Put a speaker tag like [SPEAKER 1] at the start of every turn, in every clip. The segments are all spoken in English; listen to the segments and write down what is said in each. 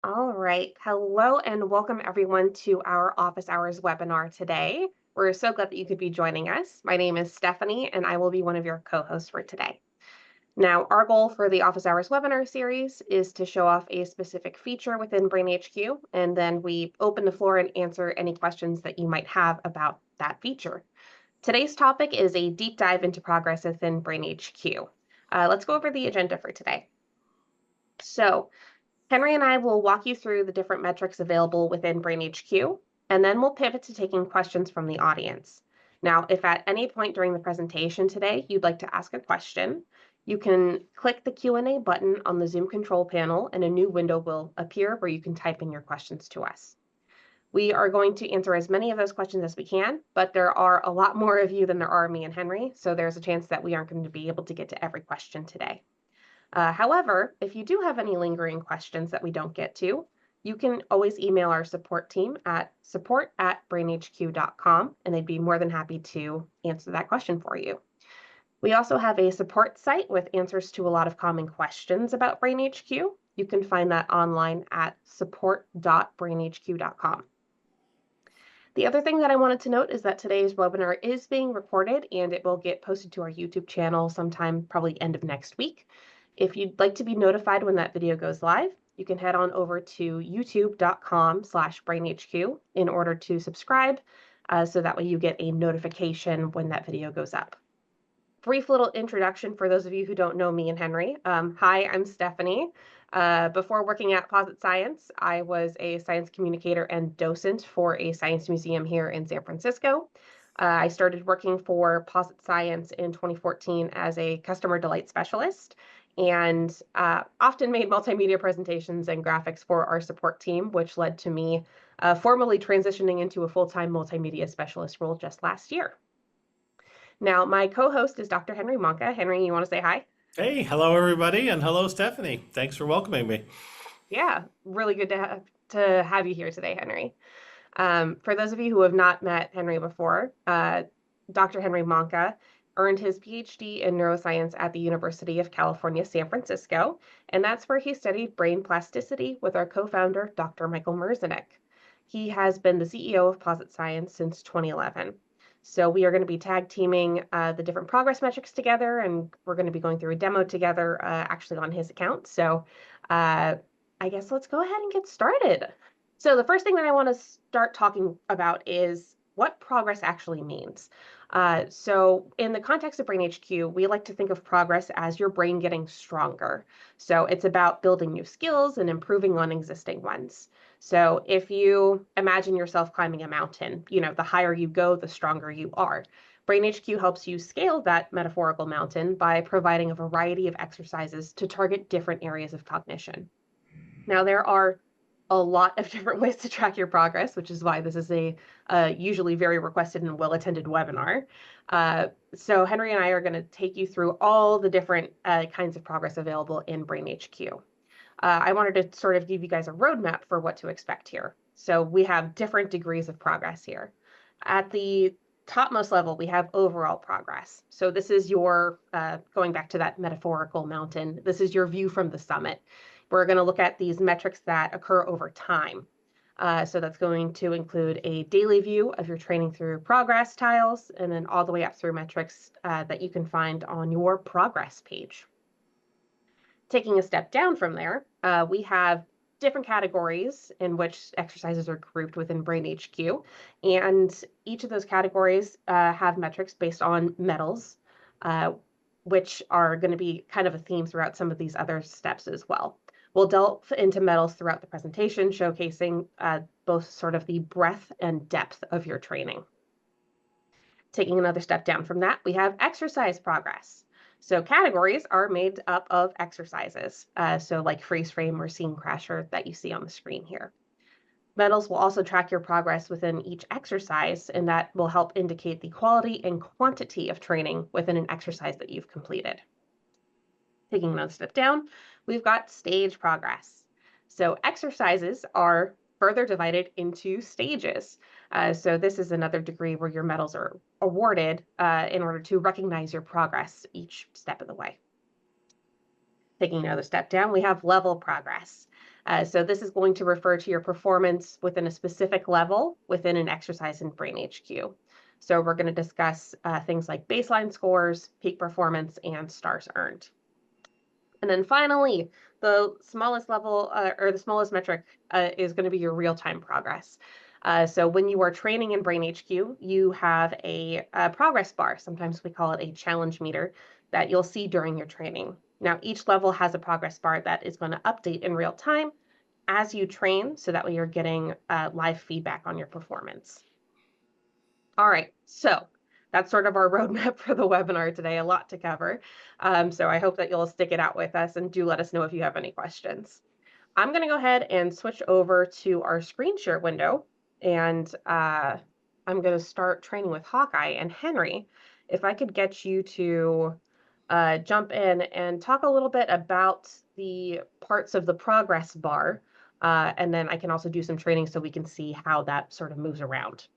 [SPEAKER 1] All right. Hello and welcome everyone to our office hours webinar today. We're so glad that you could be joining us. My name is Stephanie and I will be one of your co-hosts for today. Now, our goal for the office hours webinar series is to show off a specific feature within BrainHQ, and then we open the floor and answer any questions that you might have about that feature. Today's topic is a deep dive into progress within BrainHQ. Let's go over the agenda for today. So, Henry and I will walk you through the different metrics available within BrainHQ, and then we'll pivot to taking questions from the audience. Now, if at any point during the presentation today you'd like to ask a question, you can click the Q&A button on the Zoom control panel and a new window will appear where you can type in your questions to us. We are going to answer as many of those questions as we can, but there are a lot more of you than there are me and Henry, so there's a chance that we aren't going to be able to get to every question today. However, if you do have any lingering questions that we don't get to, you can always email our support team at support@brainhq.com, and they'd be more than happy to answer that question for you. We also have a support site with answers to a lot of common questions about BrainHQ. You can find that online at support.brainhq.com. The other thing that I wanted to note is that today's webinar is being recorded and it will get posted to our YouTube channel sometime probably end of next week. If you'd like to be notified when that video goes live, you can head on over to youtube.com/brainhq in order to subscribe, so that way you get a notification when that video goes up. Brief little introduction for those of you who don't know me and Henry. Hi, I'm Stephanie. Before working at Posit Science, I was a science communicator and docent for a science museum here in San Francisco. I started working for Posit Science in 2014 as a customer delight specialist and often made multimedia presentations and graphics for our support team, which led to me formally transitioning into a full-time multimedia specialist role just last year. Now, my co-host is Dr. Henry Monka. Henry, you want to say hi?
[SPEAKER 2] Hey, hello everybody, and hello Stephanie. Thanks for welcoming me.
[SPEAKER 1] Yeah, really good to have you here today, Henry. For those of you who have not met Henry before, Dr. Henry Monka earned his PhD in neuroscience at the University of California, San Francisco, and that's where he studied brain plasticity with our co-founder, Dr. Michael Merzenich. He has been the CEO of Posit Science since 2011. So we are going to be tag teaming the different progress metrics together, and we're going to be going through a demo together actually on his account. So I guess let's go ahead and get started. So the first thing that I want to start talking about is what progress actually means. So in the context of BrainHQ, we like to think of progress as your brain getting stronger. So it's about building new skills and improving on existing ones. So if you imagine yourself climbing a mountain, the higher you go, the stronger you are. BrainHQ helps you scale that metaphorical mountain by providing a variety of exercises to target different areas of cognition. Now, there are a lot of different ways to track your progress, which is why this is a usually very requested and well-attended webinar. So Henry and I are going to take you through all the different kinds of progress available in BrainHQ. I wanted to sort of give you guys a roadmap for what to expect here. So we have different degrees of progress here. At the topmost level, we have overall progress. So this is your, going back to that metaphorical mountain, this is your view from the summit. We're going to look at these metrics that occur over time. So that's going to include a daily view of your training through progress tiles, and then all the way up through metrics that you can find on your progress page. Taking a step down from there, we have different categories in which exercises are grouped within BrainHQ, and each of those categories have metrics based on medals, which are going to be kind of a theme throughout some of these other steps as well. We'll delve into medals throughout the presentation, showcasing both sort of the breadth and depth of your training. Taking another step down from that, we have exercise progress. So categories are made up of exercises, so like freeze frame or scene crasher that you see on the screen here. Medals will also track your progress within each exercise, and that will help indicate the quality and quantity of training within an exercise that you've completed. Taking another step down, we've got stage progress. So exercises are further divided into stages. So this is another degree where your medals are awarded in order to recognize your progress each step of the way. Taking another step down, we have level progress. So this is going to refer to your performance within a specific level within an exercise in BrainHQ. So we're going to discuss things like baseline scores, peak performance, and stars earned. And then finally, the smallest level or the smallest metric is going to be your real-time progress. So when you are training in BrainHQ, you have a progress bar. Sometimes we call it a challenge meter that you'll see during your training. Now, each level has a progress bar that is going to update in real time as you train, so that way you're getting live feedback on your performance. All right, so that's sort of our roadmap for the webinar today, a lot to cover. So I hope that you'll stick it out with us and do let us know if you have any questions. I'm going to go ahead and switch over to our screen share window, and I'm going to start training with Hawkeye and Henry. If I could get you to jump in and talk a little bit about the parts of the progress bar, and then I can also do some training so we can see how that sort of moves around.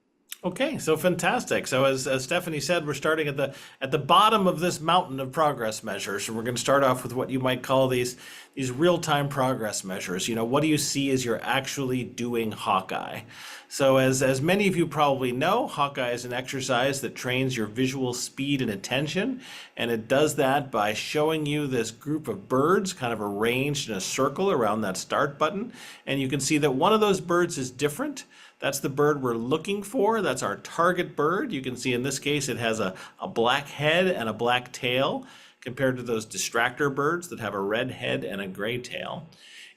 [SPEAKER 2] Okay, so fantastic. So as Stephanie said, we're starting at the bottom of this mountain of progress measures. And we're going to start off with what you might call these real-time progress measures. You know, what do you see as you're actually doing Hawkeye? So as many of you probably know, Hawkeye is an exercise that trains your visual speed and attention, and it does that by showing you this group of birds kind of arranged in a circle around that start button. And you can see that one of those birds is different. That's the bird we're looking for. That's our target bird. You can see in this case it has a black head and a black tail compared to those distractor birds that have a red head and a gray tail.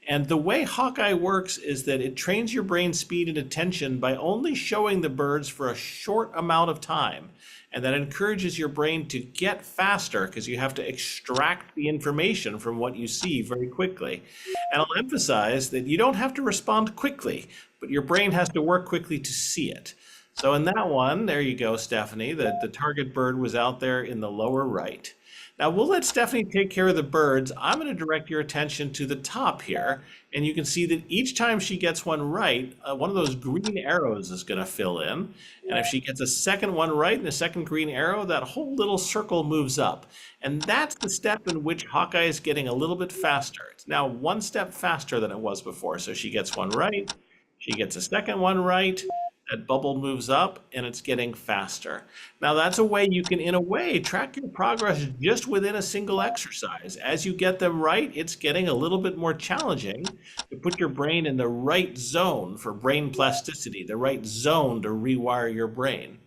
[SPEAKER 2] And the way Hawkeye works is that it trains your brain speed and attention by only showing the birds for a short amount of time. And that encourages your brain to get faster because you have to extract the information from what you see very quickly. And I'll emphasize that you don't have to respond quickly, but your brain has to work quickly to see it. So in that one, there you go, Stephanie, the target bird was out there in the lower right. Now we'll let Stephanie take care of the birds. I'm going to direct your attention to the top here, and you can see that each time she gets one right, one of those green arrows is going to fill in. And if she gets a second one right and a second green arrow, that whole little circle moves up. And that's the step in which Hawkeye is getting a little bit faster. It's now one step faster than it was before. So she gets one right, she gets a second one right, that bubble moves up and it's getting faster. Now that's a way you can, in a way, track your progress just within a single exercise. As you get them right, it's getting a little bit more challenging to put your brain in the right zone for brain plasticity, the right zone to rewire your brain.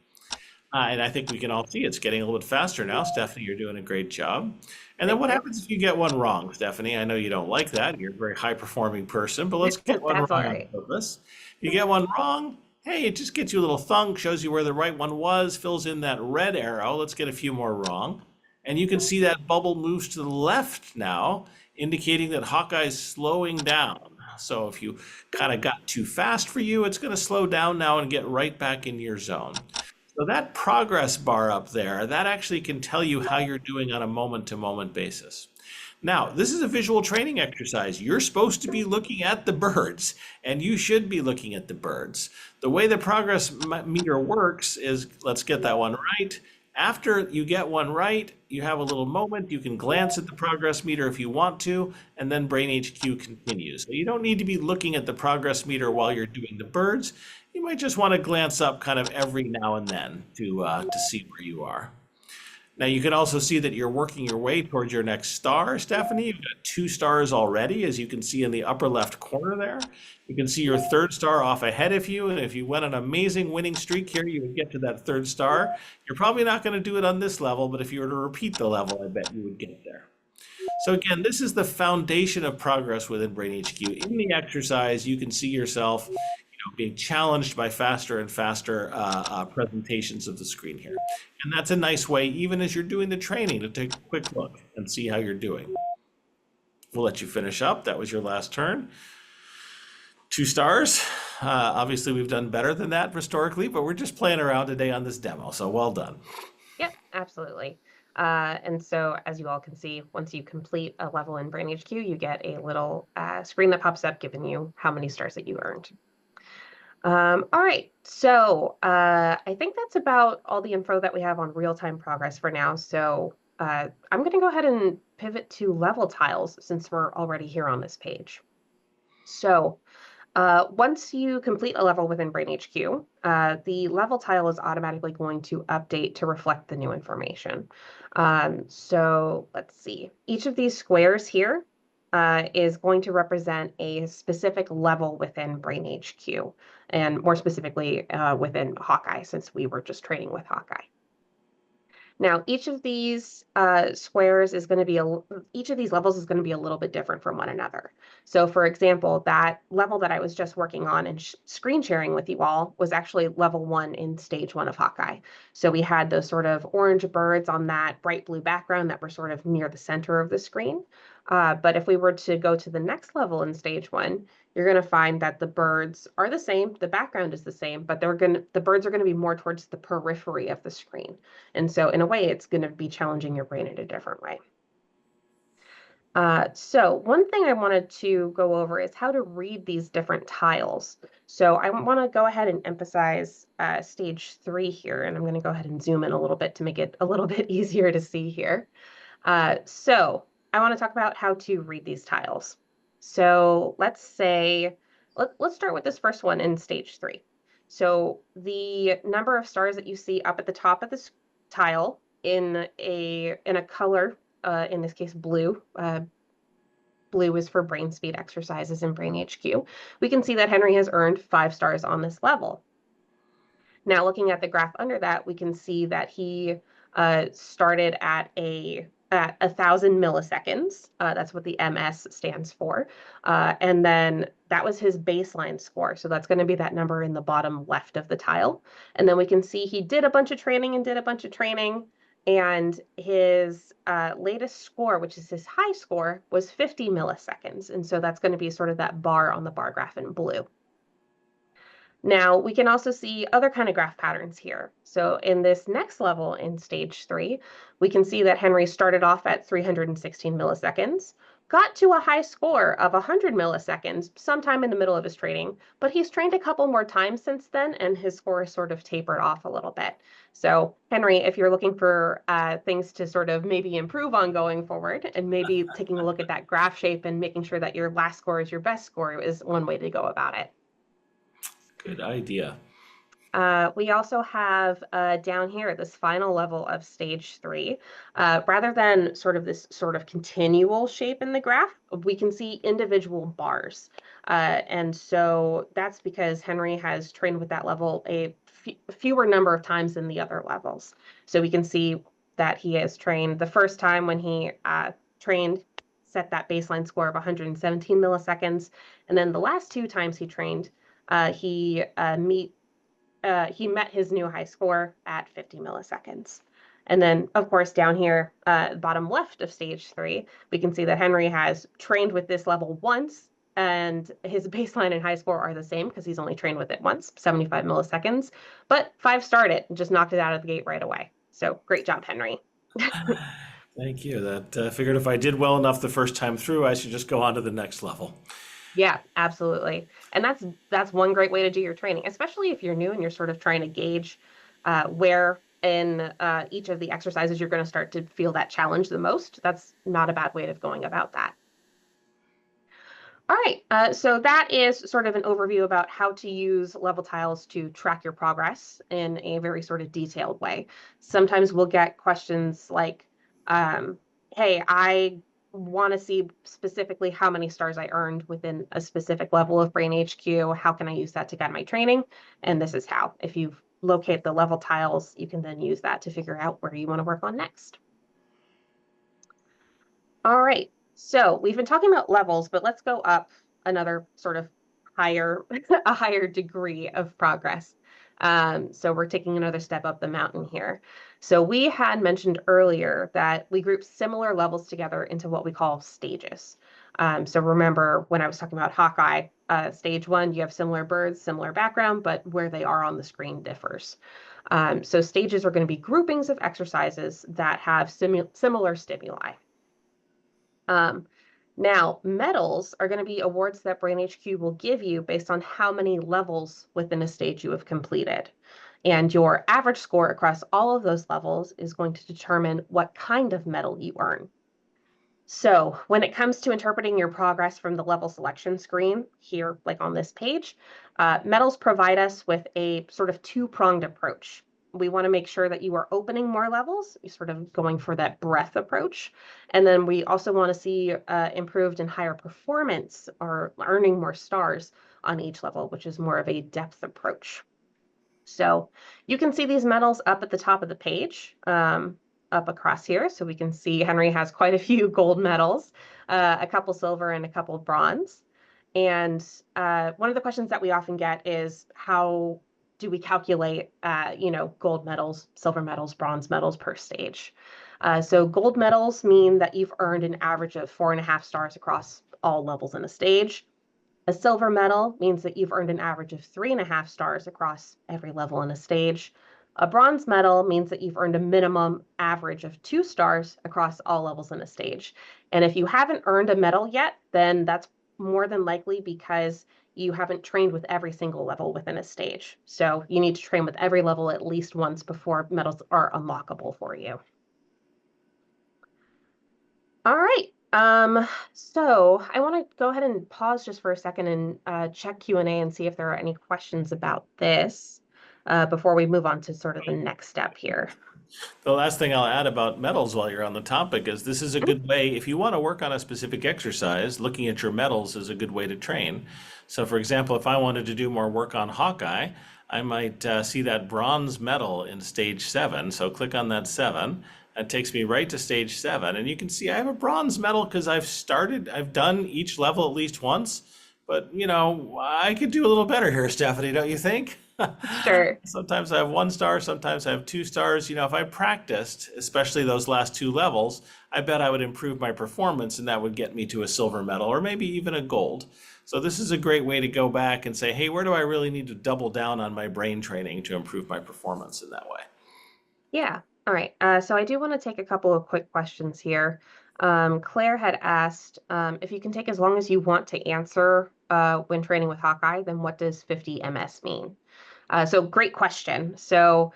[SPEAKER 2] And I think we can all see it's getting a little bit faster now. Stephanie, you're doing a great job. And then what happens if you get one wrong, Stephanie? I know you don't like that. You're a very high-performing person, but let's get one
[SPEAKER 1] That's all
[SPEAKER 2] wrong on
[SPEAKER 1] right.
[SPEAKER 2] purpose. You get one wrong, hey, it just gets you a little thunk, shows you where the right one was, fills in that red arrow. Let's get a few more wrong. And you can see that bubble moves to the left now, indicating that Hawkeye's slowing down. So if you kind of got too fast for you, it's going to slow down now and get right back in your zone. So that progress bar up there, that actually can tell you how you're doing on a moment-to-moment basis. Now, this is a visual training exercise. You're supposed to be looking at the birds, and you should be looking at the birds. The way the progress meter works is, let's get that one right. After you get one right, you have a little moment. You can glance at the progress meter if you want to, and then BrainHQ continues. So you don't need to be looking at the progress meter while you're doing the birds. You might just want to glance up kind of every now and then to see where you are. Now you can also see that you're working your way towards your next star, Stephanie. You've got 2 stars already, as you can see in the upper left corner there. You can see your 3rd star off ahead of you, and if you went an amazing winning streak here, you would get to that 3rd star. You're probably not going to do it on this level, but if you were to repeat the level, I bet you would get there. So again, this is the foundation of progress within BrainHQ. In the exercise, you can see yourself being challenged by faster and faster presentations of the screen here. And that's a nice way, even as you're doing the training, to take a quick look and see how you're doing. We'll let you finish up. That was your last turn. 2 stars. Obviously, we've done better than that historically, but we're just playing around today on this demo, so well done.
[SPEAKER 1] Yep, absolutely. And so as you all can see, once you complete a level in BrainHQ, you get a little screen that pops up giving you how many stars that you earned. All right, so I think that's about all the info that we have on real-time progress for now. So I'm going to go ahead and pivot to level tiles since we're already here on this page. So once you complete a level within BrainHQ, the level tile is automatically going to update to reflect the new information. So let's see. Each of these squares here is going to represent a specific level within BrainHQ, and more specifically within Hawkeye, since we were just training with Hawkeye. Now, each of these squares is going to be each of these levels is going to be a little bit different from one another. So, for example, that level that I was just working on and screen sharing with you all was actually level 1 in stage 1 of Hawkeye. So we had those sort of orange birds on that bright blue background that were sort of near the center of the screen. But if we were to go to the next level in stage 1, you're going to find that the birds are the same, the background is the same, but the birds are going to be more towards the periphery of the screen. And so in a way, it's going to be challenging your brain in a different way. So one thing I wanted to go over is how to read these different tiles. So I want to go ahead and emphasize stage 3 here, and I'm going to go ahead and zoom in a little bit to make it a little bit easier to see here. So I want to talk about how to read these tiles. So let's say, let's start with this first one in stage 3. So the number of stars that you see up at the top of this tile in a color, in this case blue. Blue is for brain speed exercises in BrainHQ. We can see that Henry has earned 5 stars on this level. Now, looking at the graph under that, we can see that he started at 1,000 milliseconds. That's what the MS stands for. And then that was his baseline score. So that's going to be that number in the bottom left of the tile. And then we can see he did a bunch of training and did a bunch of training. And his latest score, which is his high score, was 50 milliseconds. And so that's going to be sort of that bar on the bar graph in blue. Now, we can also see other kind of graph patterns here. So in this next level in stage 3, we can see that Henry started off at 316 milliseconds, got to a high score of 100 milliseconds sometime in the middle of his training, but he's trained a couple more times since then, and his score has sort of tapered off a little bit. So Henry, if you're looking for things to sort of maybe improve on going forward, and maybe taking a look at that graph shape and making sure that your last score is your best score is one way to go about it.
[SPEAKER 2] Good idea.
[SPEAKER 1] We also have down here this final level of stage 3. Rather than sort of this sort of continual shape in the graph, we can see individual bars. And so that's because Henry has trained with that level a fewer number of times than the other levels. So we can see that he has trained the first time when he trained, set that baseline score of 117 milliseconds. And then the last 2 times he trained, he met his new high score at 50 milliseconds. And then, of course, down here, bottom left of stage 3, we can see that Henry has trained with this level once, and his baseline and high score are the same because he's only trained with it once, 75 milliseconds, but 5-starred it and just knocked it out of the gate right away. So great job, Henry.
[SPEAKER 2] Thank you. That figured if I did well enough the first time through, I should just go on to the next level.
[SPEAKER 1] Yeah, absolutely. And that's one great way to do your training, especially if you're new and you're sort of trying to gauge where in each of the exercises you're going to start to feel that challenge the most. That's not a bad way of going about that. All right, so that is sort of an overview about how to use level tiles to track your progress in a very sort of detailed way. Sometimes we'll get questions like, hey, I want to see specifically how many stars I earned within a specific level of BrainHQ. How can I use that to guide my training? And this is how. If you locate the level tiles, you can then use that to figure out where you want to work on next. All right, so we've been talking about levels, but let's go up another sort of higher, a higher degree of progress. So we're taking another step up the mountain here. So we had mentioned earlier that we group similar levels together into what we call stages. So remember when I was talking about Hawkeye, stage 1, you have similar birds, similar background, but where they are on the screen differs. So stages are going to be groupings of exercises that have similar stimuli. Now, medals are going to be awards that BrainHQ will give you based on how many levels within a stage you have completed. And your average score across all of those levels is going to determine what kind of medal you earn. So when it comes to interpreting your progress from the level selection screen here, like on this page, metals provide us with a sort of two-pronged approach. We want to make sure that you are opening more levels, you're sort of going for that breadth approach. And then we also want to see improved and higher performance or earning more stars on each level, which is more of a depth approach. So you can see these medals up at the top of the page, up across here. So we can see Henry has quite a few gold medals, a couple silver and a couple bronze. And one of the questions that we often get is how do we calculate, gold medals, silver medals, bronze medals per stage? So gold medals mean that you've earned an average of 4.5 stars across all levels in a stage. A silver medal means that you've earned an average of 3.5 stars across every level in a stage. A bronze medal means that you've earned a minimum average of 2 stars across all levels in a stage. And if you haven't earned a medal yet, then that's more than likely because you haven't trained with every single level within a stage. So you need to train with every level at least once before medals are unlockable for you. All right. So I want to go ahead and pause just for a second and check Q&A and see if there are any questions about this before we move on to sort of the next step here.
[SPEAKER 2] The last thing I'll add about metals while you're on the topic is this is a good way, if you want to work on a specific exercise, looking at your metals is a good way to train. So, for example, if I wanted to do more work on Hawkeye, I might see that bronze medal in stage 7. So, click on that 7. That takes me right to stage 7. And you can see I have a bronze medal because I've done each level at least once. But, I could do a little better here, Stephanie, don't you think?
[SPEAKER 1] Sure.
[SPEAKER 2] Sometimes I have 1 star, sometimes I have 2 stars. If I practiced, especially those last 2 levels, I bet I would improve my performance and that would get me to a silver medal or maybe even a gold. So this is a great way to go back and say, hey, where do I really need to double down on my brain training to improve my performance in that way?
[SPEAKER 1] Yeah. All right. So I do want to take a couple of quick questions here. Claire had asked if you can take as long as you want to answer when training with Hawkeye, then what does 50 ms mean? So great question. So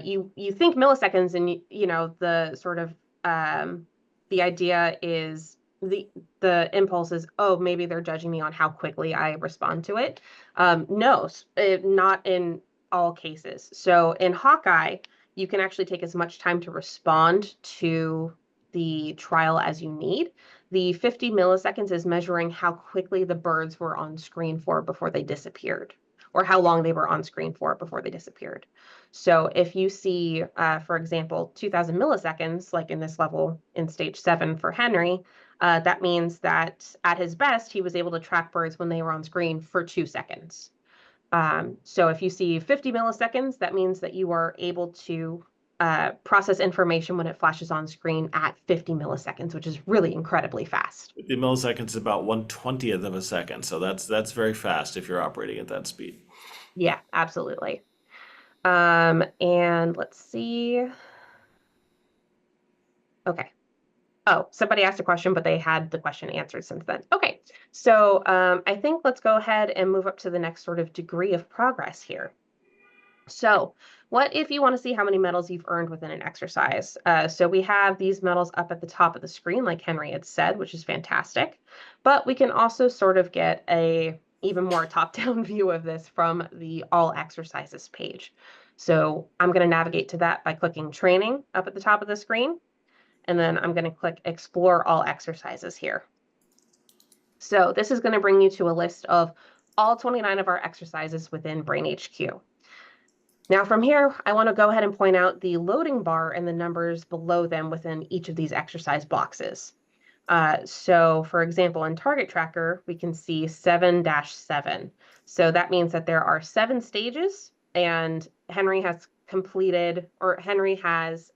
[SPEAKER 1] you think milliseconds, and the sort of the idea is the impulse is, oh, maybe they're judging me on how quickly I respond to it. No, not in all cases. So in Hawkeye, you can actually take as much time to respond to the trial as you need. The 50 milliseconds is measuring how quickly the birds were on screen for before they disappeared, or how long they were on screen for before they disappeared. So if you see, for example, 2000 milliseconds, like in this level in stage 7 for Henry, that means that at his best, he was able to track birds when they were on screen for 2 seconds. So if you see 50 milliseconds, that means that you are able to process information when it flashes on screen at 50 milliseconds, which is really incredibly fast.
[SPEAKER 2] 50 milliseconds is about 1/20th of a second. So that's very fast if you're operating at that speed.
[SPEAKER 1] Yeah, absolutely. And let's see. Okay. Oh, somebody asked a question, but they had the question answered since then. Okay, so I think let's go ahead and move up to the next sort of degree of progress here. So what if you want to see how many medals you've earned within an exercise? So we have these medals up at the top of the screen, like Henry had said, which is fantastic. But we can also sort of get a even more top-down view of this from the all exercises page. So I'm going to navigate to that by clicking training up at the top of the screen. And then I'm going to click explore all exercises here. So this is going to bring you to a list of all 29 of our exercises within BrainHQ. Now from here, I want to go ahead and point out the loading bar and the numbers below them within each of these exercise boxes. So for example, in Target Tracker, we can see 7-7. So that means that there are 7 stages, and Henry has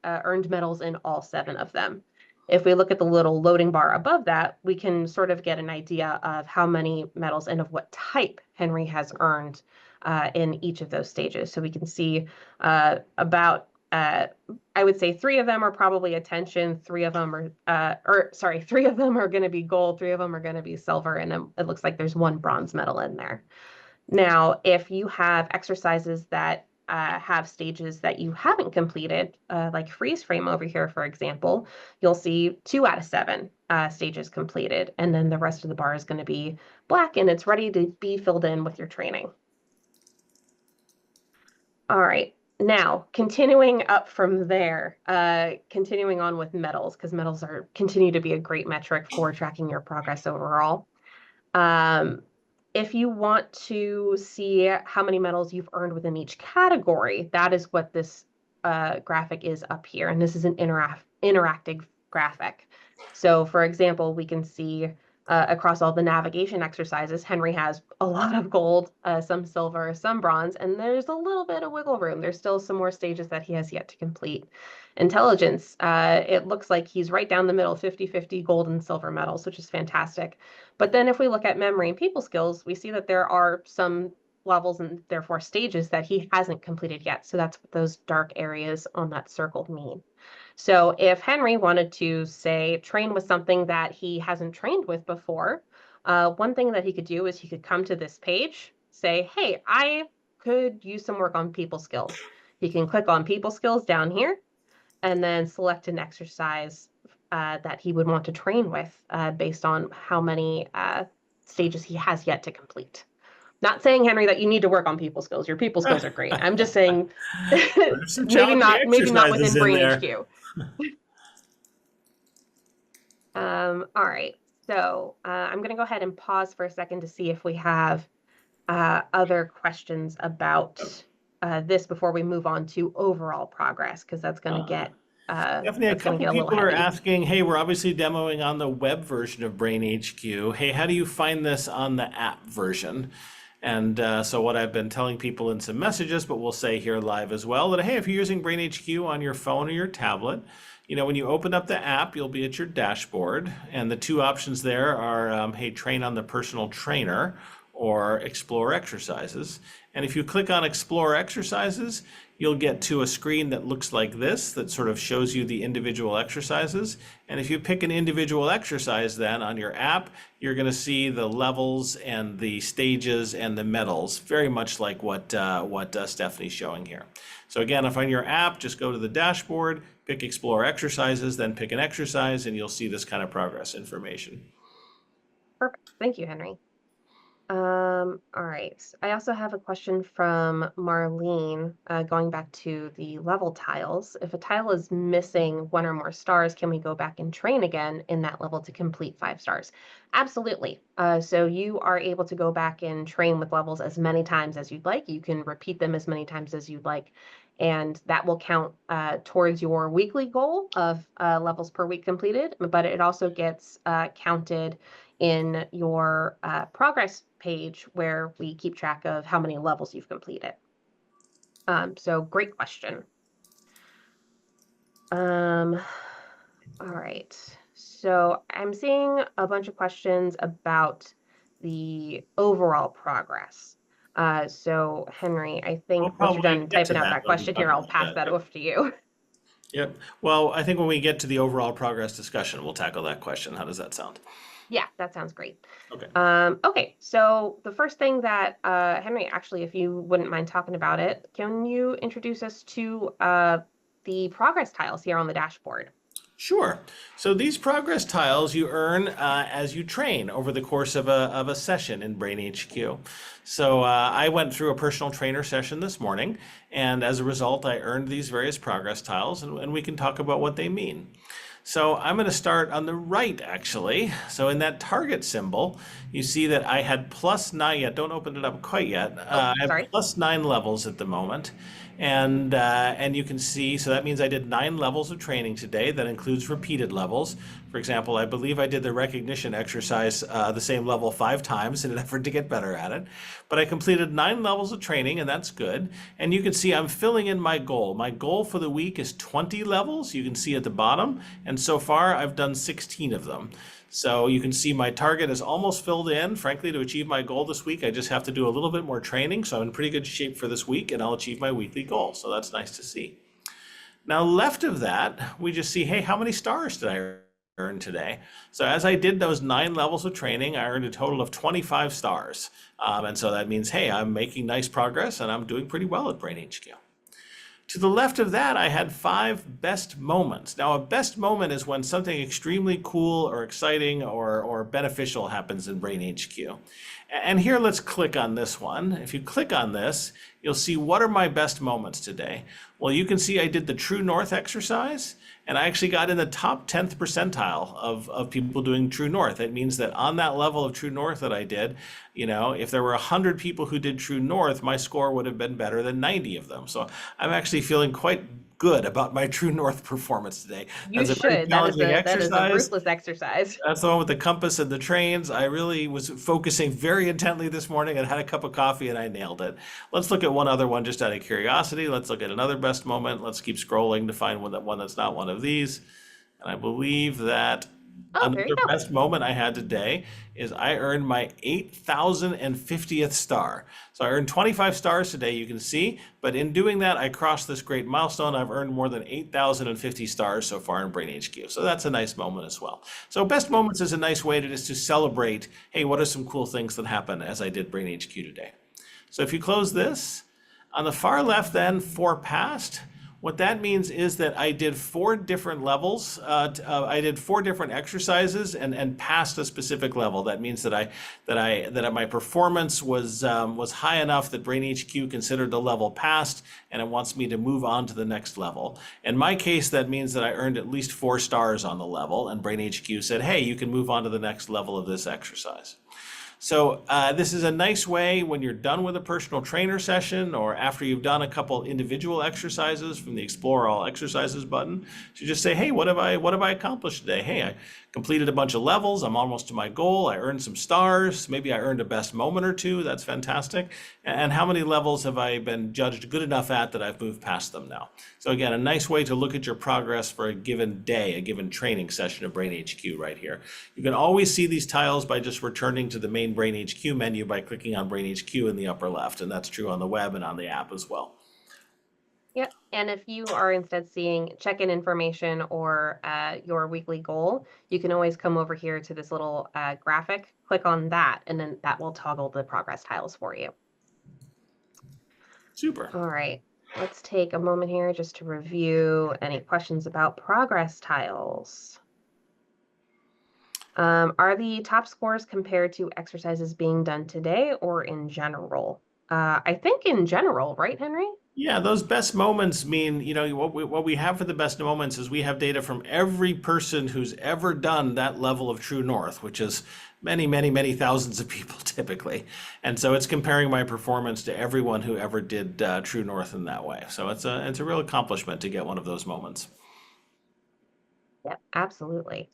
[SPEAKER 1] earned medals in all 7 of them. If we look at the little loading bar above that, we can sort of get an idea of how many medals and of what type Henry has earned in each of those stages. So we can see I would say 3 of them are probably attention, 3 of them are, 3 of them are going to be gold, 3 of them are going to be silver, and it looks like there's 1 bronze medal in there. Now, if you have exercises that have stages that you haven't completed, like freeze frame over here, for example, you'll see 2 out of 7 stages completed, and then the rest of the bar is going to be black and it's ready to be filled in with your training. All right. Now, continuing up from there, continuing on with medals, because medals continue to be a great metric for tracking your progress overall. If you want to see how many medals you've earned within each category, that is what this graphic is up here. And this is an interactive graphic. So for example, we can see across all the navigation exercises, Henry has a lot of gold, some silver, some bronze, and there's a little bit of wiggle room. There's still some more stages that he has yet to complete. Intelligence, it looks like he's right down the middle, 50-50 gold and silver medals, which is fantastic. But then if we look at memory and people skills, we see that there are some levels and therefore stages that he hasn't completed yet. So that's what those dark areas on that circle mean. So if Henry wanted to, say, train with something that he hasn't trained with before, one thing that he could do is he could come to this page, say, hey, I could use some work on people skills. He can click on people skills down here and then select an exercise that he would want to train with based on how many stages he has yet to complete. Not saying, Henry, that you need to work on people skills. Your people skills are great. I'm just saying maybe not within BrainHQ. All right. So I'm going to go ahead and pause for a second to see if we have other questions about this before we move on to overall progress, because that's going to get
[SPEAKER 2] Definitely, a couple people are asking, hey, we're obviously demoing on the web version of BrainHQ. Hey, how do you find this on the app version? And so what I've been telling people in some messages, but we'll say here live as well, that, hey, if you're using BrainHQ on your phone or your tablet, you know, when you open up the app, you'll be at your dashboard. And the two options there are, hey, train on the personal trainer or explore exercises. And if you click on explore exercises, you'll get to a screen that looks like this, that sort of shows you the individual exercises. And if you pick an individual exercise then on your app, you're going to see the levels and the stages and the medals, very much like what Stephanie's showing here. So again, if on your app, just go to the dashboard, pick explore exercises, then pick an exercise, and you'll see this kind of progress information.
[SPEAKER 1] Perfect. Thank you, Henry. All right. I also have a question from Marlene, going back to the level tiles. If a tile is missing 1 or more stars, can we go back and train again in that level to complete 5 stars? Absolutely. So you are able to go back and train with levels as many times as you'd like. You can repeat them as many times as you'd like, and that will count towards your weekly goal of levels per week completed, but it also gets counted in your progress page where we keep track of how many levels you've completed. So great question. All right. So I'm seeing a bunch of questions about the overall progress. So Henry, I think once you're done typing out that question here, I'll pass that off to you.
[SPEAKER 2] Yep. Well, I think when we get to the overall progress discussion, we'll tackle that question. How does that sound?
[SPEAKER 1] Yeah, that sounds great.
[SPEAKER 2] Okay.
[SPEAKER 1] Okay, so the first thing that, Henry, actually, if you wouldn't mind talking about it, can you introduce us to the progress tiles here on the dashboard?
[SPEAKER 2] Sure. So these progress tiles you earn as you train over the course of a session in BrainHQ. So I went through a personal trainer session this morning, and as a result, I earned these various progress tiles, and we can talk about what they mean. So I'm going to start on the right, actually. So in that target symbol, you see that I had +9 yet. Don't open it up quite yet. I have +9 levels at the moment. And you can see, so that means I did 9 levels of training today. That includes repeated levels. For example, I believe I did the recognition exercise the same level 5 times in an effort to get better at it. But I completed 9 levels of training, and that's good. And you can see I'm filling in my goal. My goal for the week is 20 levels. You can see at the bottom. And so far, I've done 16 of them. So you can see my target is almost filled in. Frankly, to achieve my goal this week, I just have to do a little bit more training. So I'm in pretty good shape for this week, and I'll achieve my weekly goal. So that's nice to see. Now, left of that, we just see, hey, how many stars did I earned today. So as I did those 9 levels of training, I earned a total of 25 stars. And so that means, hey, I'm making nice progress and I'm doing pretty well at BrainHQ. To the left of that, I had 5 best moments. Now, a best moment is when something extremely cool or exciting or beneficial happens in BrainHQ. And here, let's click on this one. If you click on this, you'll see what are my best moments today. Well, you can see I did the True North exercise, and I actually got in the top 10th percentile of people doing True North. It means that on that level of True North that I did, if there were 100 people who did True North, my score would have been better than 90 of them. So I'm actually feeling quite good about my True North performance today.
[SPEAKER 1] You
[SPEAKER 2] That's a very
[SPEAKER 1] should.
[SPEAKER 2] challenging
[SPEAKER 1] That is a
[SPEAKER 2] exercise.
[SPEAKER 1] ruthless exercise.
[SPEAKER 2] That's the one with the compass and the trains. I really was focusing very intently this morning and had a cup of coffee and I nailed it. Let's look at one other one just out of curiosity. Let's look at another best moment. Let's keep scrolling to find one that's not one of these. And I believe that
[SPEAKER 1] Oh, there you
[SPEAKER 2] another
[SPEAKER 1] go.
[SPEAKER 2] best moment I had today is I earned my 8,050th star. So I earned 25 stars today, you can see, but in doing that, I crossed this great milestone. I've earned more than 8,050 stars so far in BrainHQ. So that's a nice moment as well. So best moments is a nice way to just to celebrate, hey, what are some cool things that happen as I did BrainHQ today. So if you close this, on the far left then, for past, what that means is that I did 4 different levels. I did 4 different exercises and passed a specific level. That means that my performance was high enough that BrainHQ considered the level passed, and it wants me to move on to the next level. In my case, that means that I earned at least 4 stars on the level, and BrainHQ said, hey, you can move on to the next level of this exercise. So this is a nice way when you're done with a personal trainer session or after you've done a couple individual exercises from the Explore All Exercises button to just say, hey, what have I accomplished today? Hey, I completed a bunch of levels. I'm almost to my goal. I earned some stars. Maybe I earned a best moment or 2. That's fantastic. And how many levels have I been judged good enough at that I've moved past them now? So again, a nice way to look at your progress for a given day, a given training session of BrainHQ right here. You can always see these tiles by just returning to the main BrainHQ menu by clicking on BrainHQ in the upper left, and that's true on the web and on the app as well.
[SPEAKER 1] Yep. And if you are instead seeing check-in information or your weekly goal, you can always come over here to this little graphic, click on that, and then that will toggle the progress tiles for you.
[SPEAKER 2] Super.
[SPEAKER 1] All right. Let's take a moment here just to review any questions about progress tiles. Are the top scores compared to exercises being done today or in general? I think in general, right, Henry?
[SPEAKER 2] Yeah, those best moments mean, what we have for the best moments is we have data from every person who's ever done that level of True North, which is many, many, many thousands of people typically. And so it's comparing my performance to everyone who ever did True North in that way. So it's a real accomplishment to get one of those moments.
[SPEAKER 1] Yep, absolutely.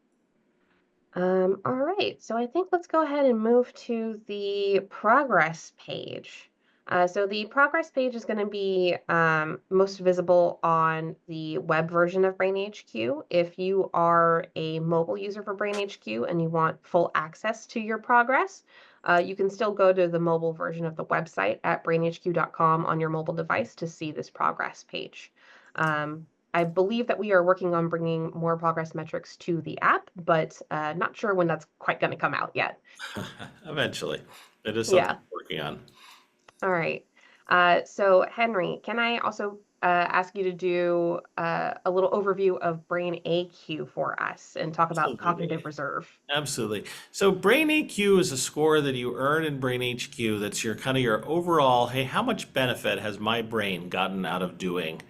[SPEAKER 1] All right, so I think let's go ahead and move to the progress page. So the progress page is going to be most visible on the web version of BrainHQ. If you are a mobile user for BrainHQ and you want full access to your progress, you can still go to the mobile version of the website at brainhq.com on your mobile device to see this progress page. I believe that we are working on bringing more progress metrics to the app, but not sure when that's quite going to come out yet.
[SPEAKER 2] Eventually. It is something we're working on.
[SPEAKER 1] All right. So Henry, can I also ask you to do a little overview of BrainAQ for us and talk about cognitive reserve?
[SPEAKER 2] Absolutely. So BrainAQ is a score that you earn in BrainHQ that's your kind of your overall, hey, how much benefit has my brain gotten out of doing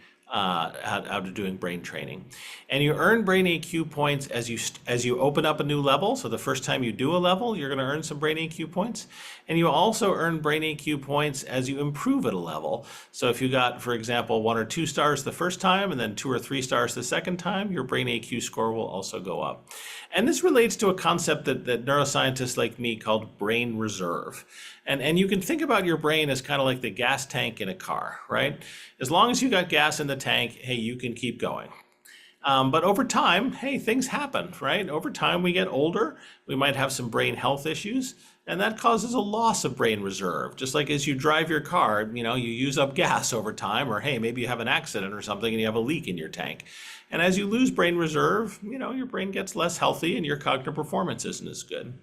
[SPEAKER 2] brain training? And you earn BrainAQ points as you open up a new level. So the first time you do a level, you're going to earn some BrainAQ points. And you also earn BrainAQ points as you improve at a level. So if you got, for example, 1 or 2 stars the first time and then 2 or 3 stars the second time, your BrainAQ score will also go up. And this relates to a concept that neuroscientists like me called brain reserve. And you can think about your brain as kind of like the gas tank in a car, right? As long as you got gas in the tank, hey, you can keep going. But over time, hey, things happen, right? Over time, we get older. We might have some brain health issues. And that causes a loss of brain reserve. Just like as you drive your car, you use up gas over time, or hey, maybe you have an accident or something and you have a leak in your tank. And as you lose brain reserve, your brain gets less healthy and your cognitive performance isn't as good.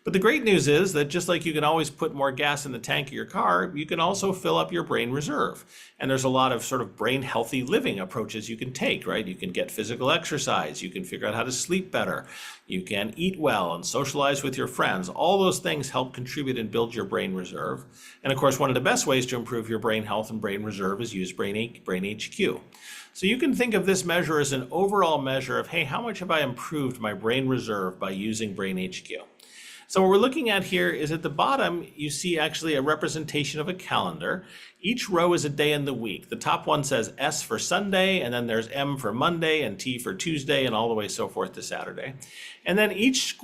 [SPEAKER 2] But the great news is that just like you can always put more gas in the tank of your car, you can also fill up your brain reserve. And there's a lot of sort of brain healthy living approaches you can take, right? You can get physical exercise, you can figure out how to sleep better, you can eat well and socialize with your friends. All those things help contribute and build your brain reserve. And of course, one of the best ways to improve your brain health and brain reserve is use BrainHQ. So you can think of this measure as an overall measure of, hey, how much have I improved my brain reserve by using BrainHQ? So what we're looking at here is at the bottom, you see actually a representation of a calendar. Each row is a day in the week. The top one says S for Sunday, and then there's M for Monday, and T for Tuesday, and all the way so forth to Saturday. And then each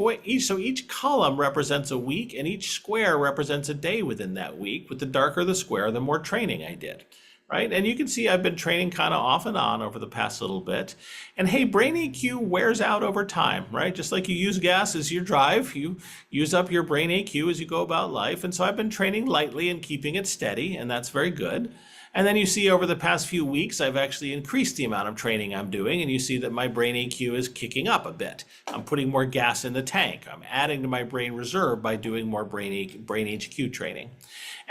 [SPEAKER 2] column represents a week, and each square represents a day within that week. With the darker the square, the more training I did. Right? And you can see I've been training kind of off and on over the past little bit. And hey, BrainAQ wears out over time, right? Just like you use gas as you drive, you use up your BrainAQ as you go about life. And so I've been training lightly and keeping it steady, and that's very good. And then you see over the past few weeks, I've actually increased the amount of training I'm doing, and you see that my BrainAQ is kicking up a bit. I'm putting more gas in the tank. I'm adding to my brain reserve by doing more BrainHQ training.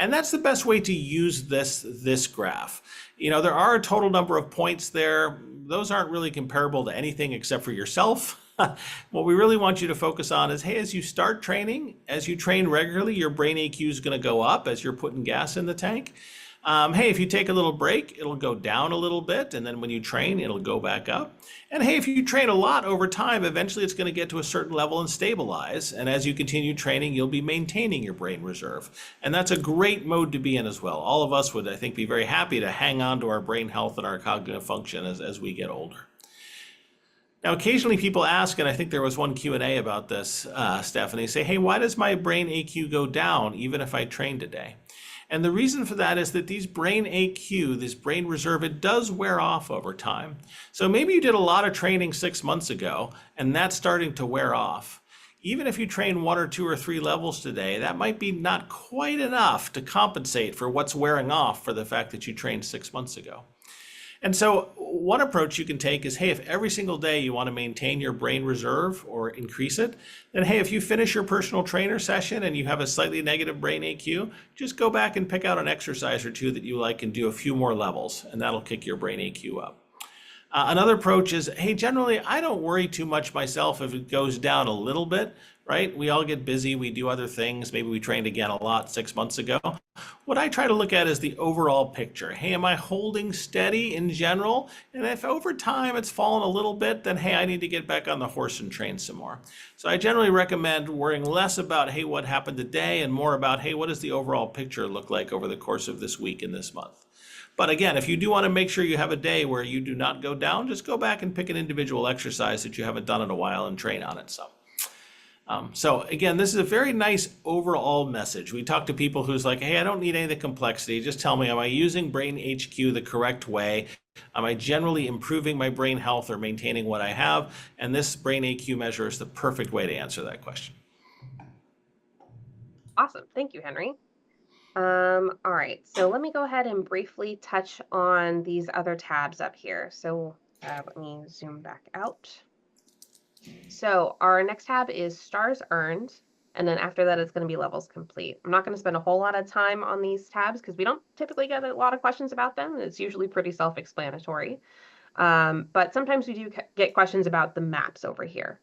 [SPEAKER 2] And that's the best way to use this graph. There are a total number of points there. Those aren't really comparable to anything except for yourself. What we really want you to focus on is, hey, as you start training, as you train regularly, your BrainAQ is going to go up as you're putting gas in the tank. Hey, if you take a little break, it'll go down a little bit, and then when you train, it'll go back up. And hey, if you train a lot over time, eventually it's going to get to a certain level and stabilize. And as you continue training, you'll be maintaining your brain reserve. And that's a great mode to be in as well. All of us would, I think, be very happy to hang on to our brain health and our cognitive function as we get older. Now, occasionally people ask, and I think there was one Q&A about this, Stephanie, say, hey, why does my BrainAQ go down even if I train today? And the reason for that is that these BrainAQ, this brain reserve, it does wear off over time. So maybe you did a lot of training 6 months ago, and that's starting to wear off. Even if you train 1 or 2 or 3 levels today, that might be not quite enough to compensate for what's wearing off for the fact that you trained 6 months ago. And so one approach you can take is, hey, if every single day you want to maintain your brain reserve or increase it, then hey, if you finish your personal trainer session and you have a slightly negative BrainAQ, just go back and pick out an exercise or two that you like and do a few more levels, and that'll kick your BrainAQ up. Another approach is, hey, generally, I don't worry too much myself if it goes down a little bit, right? We all get busy, we do other things. Maybe we trained again a lot 6 months ago. What I try to look at is the overall picture. Hey, am I holding steady in general? And if over time it's fallen a little bit, then hey, I need to get back on the horse and train some more. So I generally recommend worrying less about, hey, what happened today, and more about, hey, what does the overall picture look like over the course of this week and this month? But again, if you do want to make sure you have a day where you do not go down, just go back and pick an individual exercise that you haven't done in a while and train on it some. So again, this is a very nice overall message. We talk to people who's like, hey, I don't need any of the complexity. Just tell me, am I using BrainHQ the correct way? Am I generally improving my brain health or maintaining what I have? And this BrainAQ measure is the perfect way to answer that question.
[SPEAKER 1] Awesome. Thank you, Henry. All right, so let me go ahead and briefly touch on these other tabs up here. So let me zoom back out. So our next tab is stars earned, and then after that, it's going to be levels complete. I'm not going to spend a whole lot of time on these tabs because we don't typically get a lot of questions about them. It's usually pretty self-explanatory, but sometimes we do get questions about the maps over here.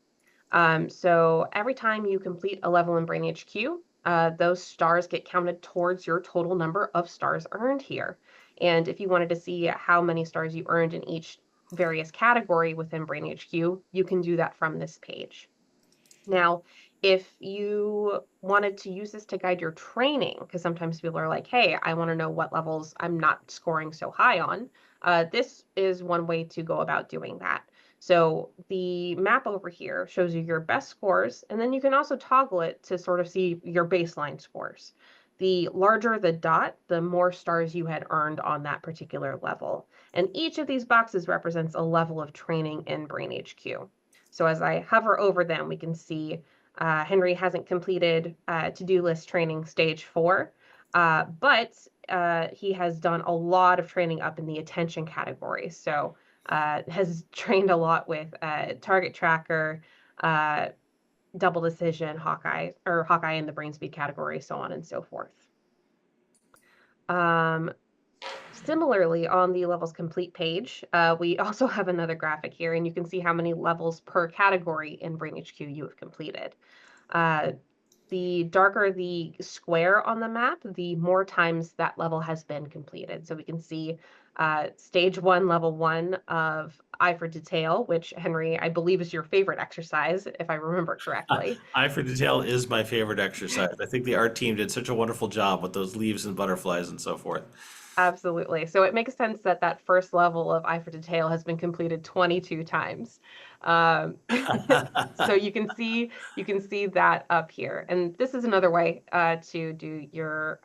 [SPEAKER 1] So every time you complete a level in BrainHQ, those stars get counted towards your total number of stars earned here. And if you wanted to see how many stars you earned in each various category within BrainHQ, you can do that from this page. Now, if you wanted to use this to guide your training, because sometimes people are like, hey, I want to know what levels I'm not scoring so high on, this is one way to go about doing that. So the map over here shows you your best scores, and then you can also toggle it to sort of see your baseline scores. The larger the dot, the more stars you had earned on that particular level. And each of these boxes represents a level of training in BrainHQ. So as I hover over them, we can see Henry hasn't completed to-do list training stage 4, but he has done a lot of training up in the attention category. So has trained a lot with target tracker, uh, double decision, Hawkeye in the brain speed category, so on and so forth. Similarly, on the levels complete page, we also have another graphic here, and you can see how many levels per category in BrainHQ you have completed. The darker the square on the map, the more times that level has been completed. So we can see stage 1, level 1 of Eye for Detail, which, Henry, I believe is your favorite exercise, if I remember correctly.
[SPEAKER 2] Eye for detail is my favorite exercise. I think the art team did such a wonderful job with those leaves and butterflies and so forth.
[SPEAKER 1] Absolutely. So it makes sense that that first level of Eye for Detail has been completed 22 times. Um, so you can see that up here. And this is another way to do your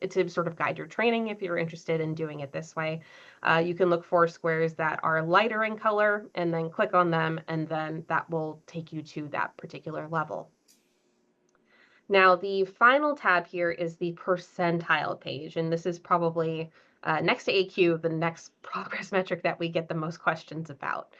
[SPEAKER 1] to sort of guide your training if you're interested in doing it this way. You can look for squares that are lighter in color and then click on them, and then that will take you to that particular level. Now, the final tab here is the percentile page, and this is probably next to AQ, the next progress metric that we get the most questions about.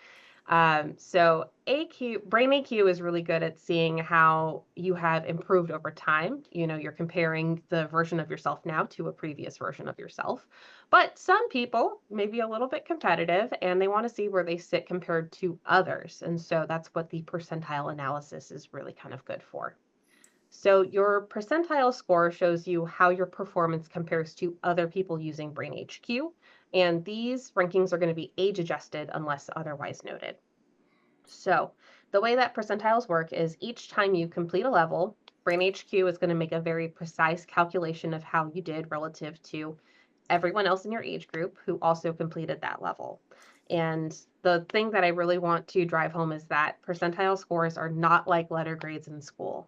[SPEAKER 1] So BrainAQ is really good at seeing how you have improved over time. You know, you're comparing the version of yourself now to a previous version of yourself. But some people may be a little bit competitive and they want to see where they sit compared to others. And so that's what the percentile analysis is really kind of good for. So your percentile score shows you how your performance compares to other people using BrainHQ, and these rankings are going to be age adjusted unless otherwise noted. So the way that percentiles work is each time you complete a level, BrainHQ is going to make a very precise calculation of how you did relative to everyone else in your age group who also completed that level. And the thing that I really want to drive home is that percentile scores are not like letter grades in school.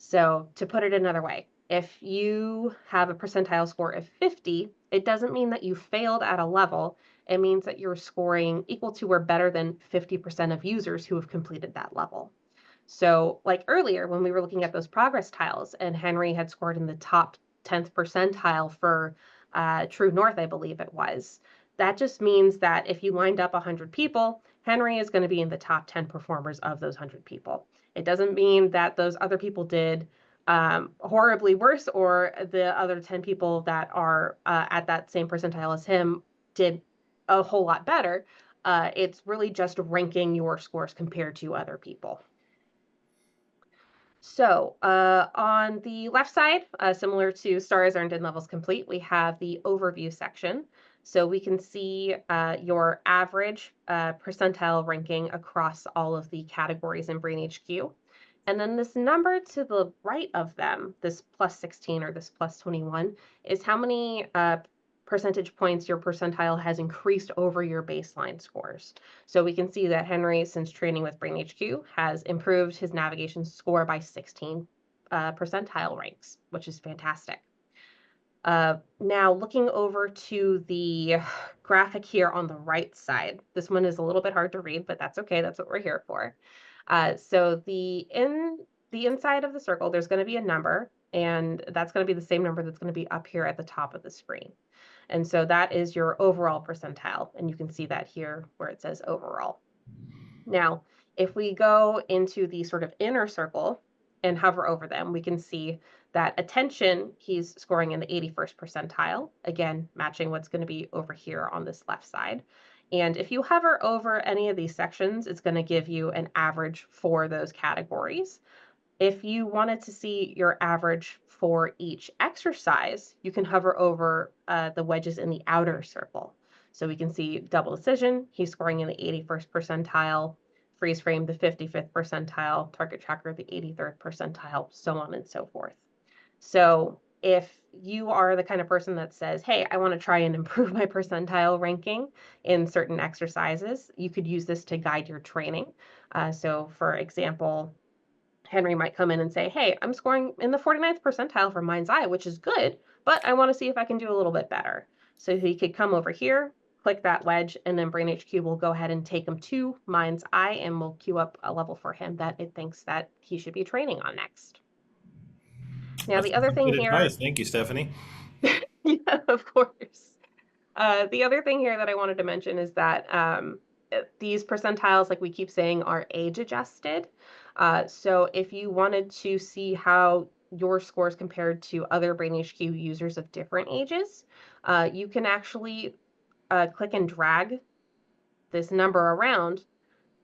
[SPEAKER 1] So to put it another way, if you have a percentile score of 50, it doesn't mean that you failed at a level. It means that you're scoring equal to or better than 50% of users who have completed that level. So like earlier, when we were looking at those progress tiles and Henry had scored in the top 10th percentile for True North, I believe it was, that just means that if you lined up 100 people, Henry is going to be in the top 10 performers of those 100 people. It doesn't mean that those other people did horribly worse or the other 10 people that are at that same percentile as him did a whole lot better. It's really just ranking your scores compared to other people. So on the left side, similar to stars earned and levels complete, we have the overview section. So we can see your average percentile ranking across all of the categories in BrainHQ. And then this number to the right of them, this plus 16 or this plus 21, is how many percentage points your percentile has increased over your baseline scores. So we can see that Henry, since training with BrainHQ, has improved his navigation score by 16 percentile ranks, which is fantastic. Now looking over to the graphic here on the right side, this one is a little bit hard to read, but that's okay. That's what we're here for. So the inside of the circle, there's going to be a number, and that's going to be the same number that's going to be up here at the top of the screen. And so that is your overall percentile, and you can see that here where it says overall. Now, if we go into the sort of inner circle and hover over them, we can see that attention, he's scoring in the 81st percentile, again, matching what's going to be over here on this left side. And if you hover over any of these sections, it's going to give you an average for those categories. If you wanted to see your average for each exercise, you can hover over the wedges in the outer circle. So we can see double decision, he's scoring in the 81st percentile, freeze frame the 55th percentile, target tracker the 83rd percentile, so on and so forth. So if you are the kind of person that says, hey, I want to try and improve my percentile ranking in certain exercises, you could use this to guide your training. So for example, Henry might come in and say, hey, I'm scoring in the 49th percentile for Mind's Eye, which is good, but I want to see if I can do a little bit better. So he could come over here, click that wedge, and then BrainHQ will go ahead and take him to Mind's Eye and will queue up a level for him that it thinks that he should be training on next. Now,
[SPEAKER 2] That's
[SPEAKER 1] the other thing
[SPEAKER 2] good
[SPEAKER 1] here,
[SPEAKER 2] advice. Thank you, Stephanie.
[SPEAKER 1] yeah, of course. The other thing here that I wanted to mention is that these percentiles, like we keep saying, are age adjusted. So if you wanted to see how your scores compared to other BrainHQ users of different ages, you can actually click and drag this number around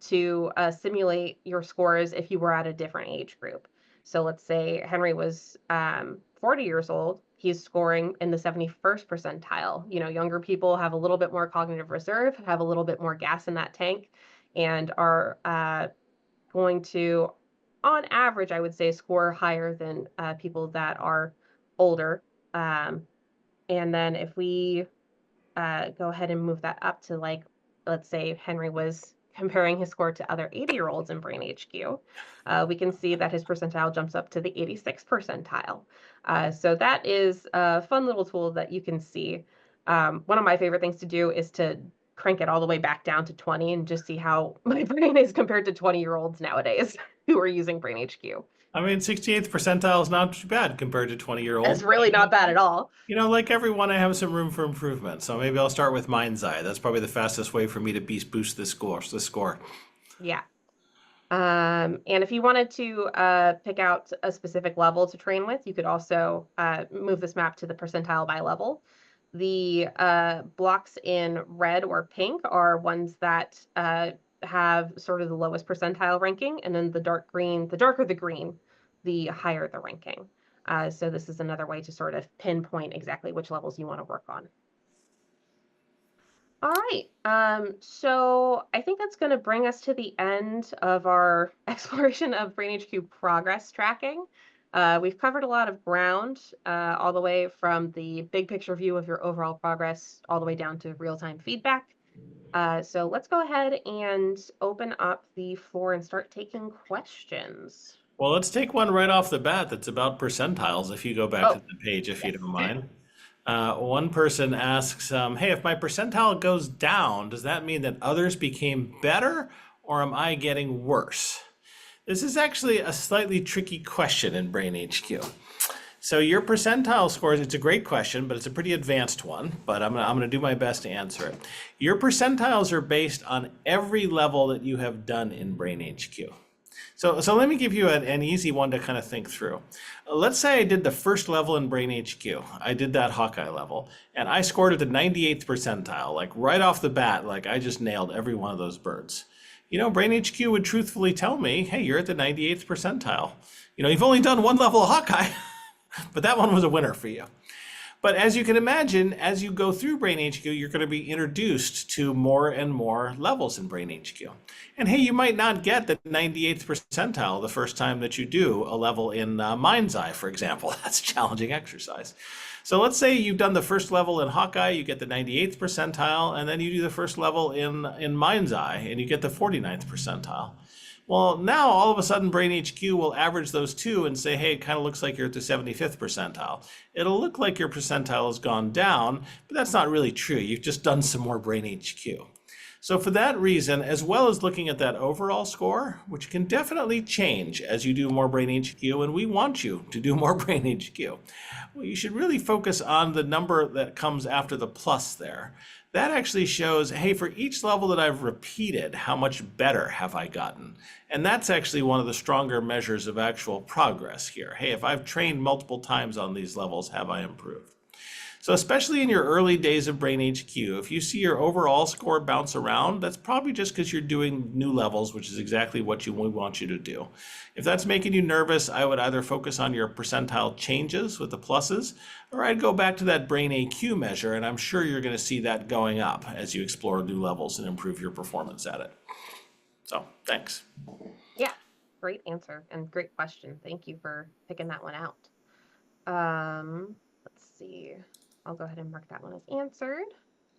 [SPEAKER 1] to simulate your scores if you were at a different age group. So let's say Henry was 40 years old. He's scoring in the 71st percentile. You know, younger people have a little bit more cognitive reserve, have a little bit more gas in that tank, and are going to, on average, I would say, score higher than people that are older. And then if we go ahead and move that up to, like, let's say Henry was comparing his score to other 80-year-olds in BrainHQ, we can see that his percentile jumps up to the 86th percentile. So that is a fun little tool that you can see. One of my favorite things to do is to crank it all the way back down to 20 and just see how my brain is compared to 20-year-olds nowadays who are using BrainHQ.
[SPEAKER 2] I mean, 68th percentile is not too bad compared to 20-year-olds.
[SPEAKER 1] It's really not bad at all.
[SPEAKER 2] You know, like everyone, I have some room for improvement. So maybe I'll start with Mind's Eye. That's probably the fastest way for me to boost this score.
[SPEAKER 1] Yeah. And if you wanted to pick out a specific level to train with, you could also move this map to the percentile by level. The blocks in red or pink are ones that have sort of the lowest percentile ranking, and then the dark green, the darker the green, the higher the ranking. So this is another way to sort of pinpoint exactly which levels you want to work on. All right, so I think that's going to bring us to the end of our exploration of BrainHQ progress tracking. We've covered a lot of ground, all the way from the big picture view of your overall progress, all the way down to real-time feedback. So let's go ahead and open up the floor and start taking questions.
[SPEAKER 2] Well, let's take one right off the bat that's about percentiles. If you go back to
[SPEAKER 1] Oh,
[SPEAKER 2] the page, if you
[SPEAKER 1] yes.
[SPEAKER 2] don't mind. One person asks, hey, if my percentile goes down, does that mean that others became better or am I getting worse? This is actually a slightly tricky question in BrainHQ. So your percentile scores, it's a great question, but it's a pretty advanced one, but I'm gonna do my best to answer it. Your percentiles are based on every level that you have done in BrainHQ. So let me give you an easy one to kind of think through. Let's say I did the first level in BrainHQ. I did that Hawkeye level, and I scored at the 98th percentile, like right off the bat, like I just nailed every one of those birds. You know, BrainHQ would truthfully tell me, hey, you're at the 98th percentile. You know, you've only done one level of Hawkeye, but that one was a winner for you. But as you can imagine, as you go through BrainHQ, you're going to be introduced to more and more levels in BrainHQ. And hey, you might not get the 98th percentile the first time that you do a level in Mind's Eye, for example. That's a challenging exercise. So let's say you've done the first level in Hawkeye, you get the 98th percentile, and then you do the first level in Mind's Eye, and you get the 49th percentile. Well, now all of a sudden BrainHQ will average those two and say, hey, it kind of looks like you're at the 75th percentile. It'll look like your percentile has gone down, but that's not really true. You've just done some more BrainHQ. So for that reason, as well as looking at that overall score, which can definitely change as you do more BrainHQ, and we want you to do more BrainHQ, well, you should really focus on the number that comes after the plus there. That actually shows, hey, for each level that I've repeated, how much better have I gotten? And that's actually one of the stronger measures of actual progress here. Hey, if I've trained multiple times on these levels, have I improved? So especially in your early days of BrainHQ, if you see your overall score bounce around, that's probably just because you're doing new levels, which is exactly what we want you to do. If that's making you nervous, I would either focus on your percentile changes with the pluses, or I'd go back to that BrainAQ measure, and I'm sure you're going to see that going up as you explore new levels and improve your performance at it. So, thanks.
[SPEAKER 1] Yeah, great answer and great question. Thank you for picking that one out. Let's see. I'll go ahead and mark that one as answered.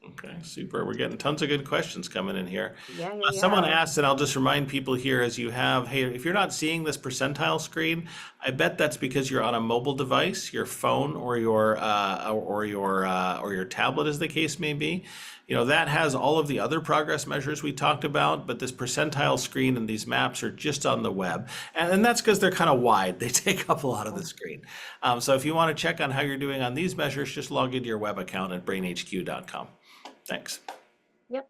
[SPEAKER 2] Okay, super. We're getting tons of good questions coming in here.
[SPEAKER 1] Yeah.
[SPEAKER 2] Someone asked, and I'll just remind people here as you have, hey, if you're not seeing this percentile screen, I bet that's because you're on a mobile device, your phone or your tablet, as the case may be. That has all of the other progress measures we talked about, but this percentile screen and these maps are just on the web. And that's because they're kind of wide. They take up a lot of the screen. So if you want to check on how you're doing on these measures, just log into your web account at brainhq.com. Thanks.
[SPEAKER 1] Yep.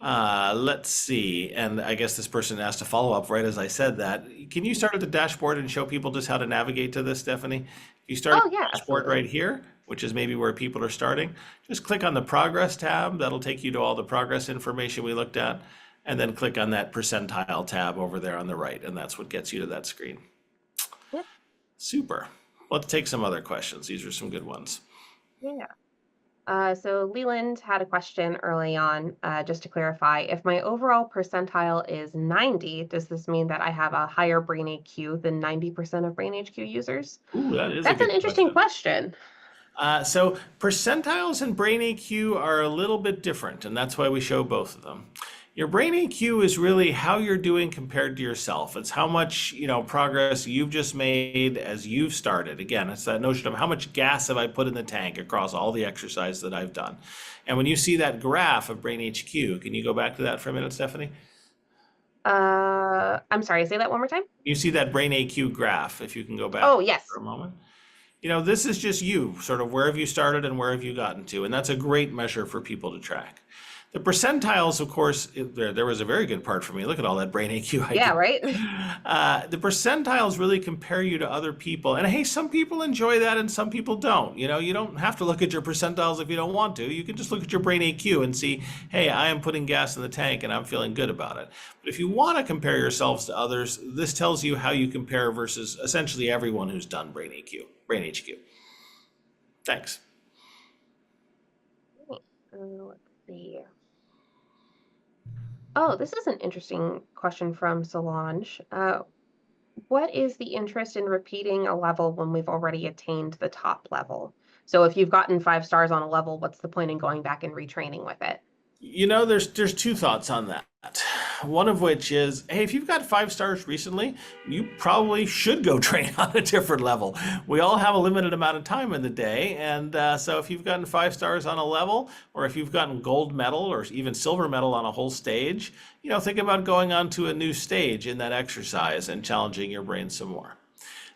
[SPEAKER 2] Let's see. And I guess this person asked a follow up right as I said that. Can you start at the dashboard and show people just how to navigate to this, Stephanie? If you start
[SPEAKER 1] Oh,
[SPEAKER 2] at the
[SPEAKER 1] yeah,
[SPEAKER 2] dashboard
[SPEAKER 1] absolutely.
[SPEAKER 2] right here, which is maybe where people are starting, just click on the progress tab. That'll take you to all the progress information we looked at. And then click on that percentile tab over there on the right. And that's what gets you to that screen.
[SPEAKER 1] Yep.
[SPEAKER 2] Super. Let's take some other questions. These are some good ones.
[SPEAKER 1] Yeah. So Leland had a question early on, just to clarify, if my overall percentile is 90, does this mean that I have a higher BrainAQ than 90% of BrainHQ users?
[SPEAKER 2] Ooh, that is a
[SPEAKER 1] That's an
[SPEAKER 2] good
[SPEAKER 1] interesting
[SPEAKER 2] question.
[SPEAKER 1] question.
[SPEAKER 2] So percentiles and BrainAQ are a little bit different, and that's why we show both of them. Your BrainAQ is really how you're doing compared to yourself. It's how much, progress you've just made as you've started. Again, it's that notion of how much gas have I put in the tank across all the exercise that I've done. And when you see that graph of BrainHQ, can you go back to that for a minute, Stephanie?
[SPEAKER 1] I'm sorry, say that one more time.
[SPEAKER 2] You see that BrainAQ graph, if you can go back
[SPEAKER 1] Oh,
[SPEAKER 2] for
[SPEAKER 1] yes.
[SPEAKER 2] a moment. This is just you, sort of where have you started and where have you gotten to, and that's a great measure for people to track. The percentiles, of course, there was a very good part for me. Look at all that BrainAQ I
[SPEAKER 1] Yeah,
[SPEAKER 2] did.
[SPEAKER 1] right?
[SPEAKER 2] The percentiles really compare you to other people. And hey, some people enjoy that and some people don't. You don't have to look at your percentiles if you don't want to. You can just look at your BrainAQ and see, hey, I am putting gas in the tank and I'm feeling good about it. But if you want to compare yourselves to others, this tells you how you compare versus essentially everyone who's done BrainHQ. Thanks.
[SPEAKER 1] Let's see. Oh, this is an interesting question from Solange. What is the interest in repeating a level when we've already attained the top level? So if you've gotten 5 stars on a level, what's the point in going back and retraining with it?
[SPEAKER 2] There's two thoughts on that. One of which is, hey, if you've got 5 stars recently, you probably should go train on a different level. We all have a limited amount of time in the day, and so if you've gotten 5 stars on a level, or if you've gotten gold medal or even silver medal on a whole stage, think about going on to a new stage in that exercise and challenging your brain some more.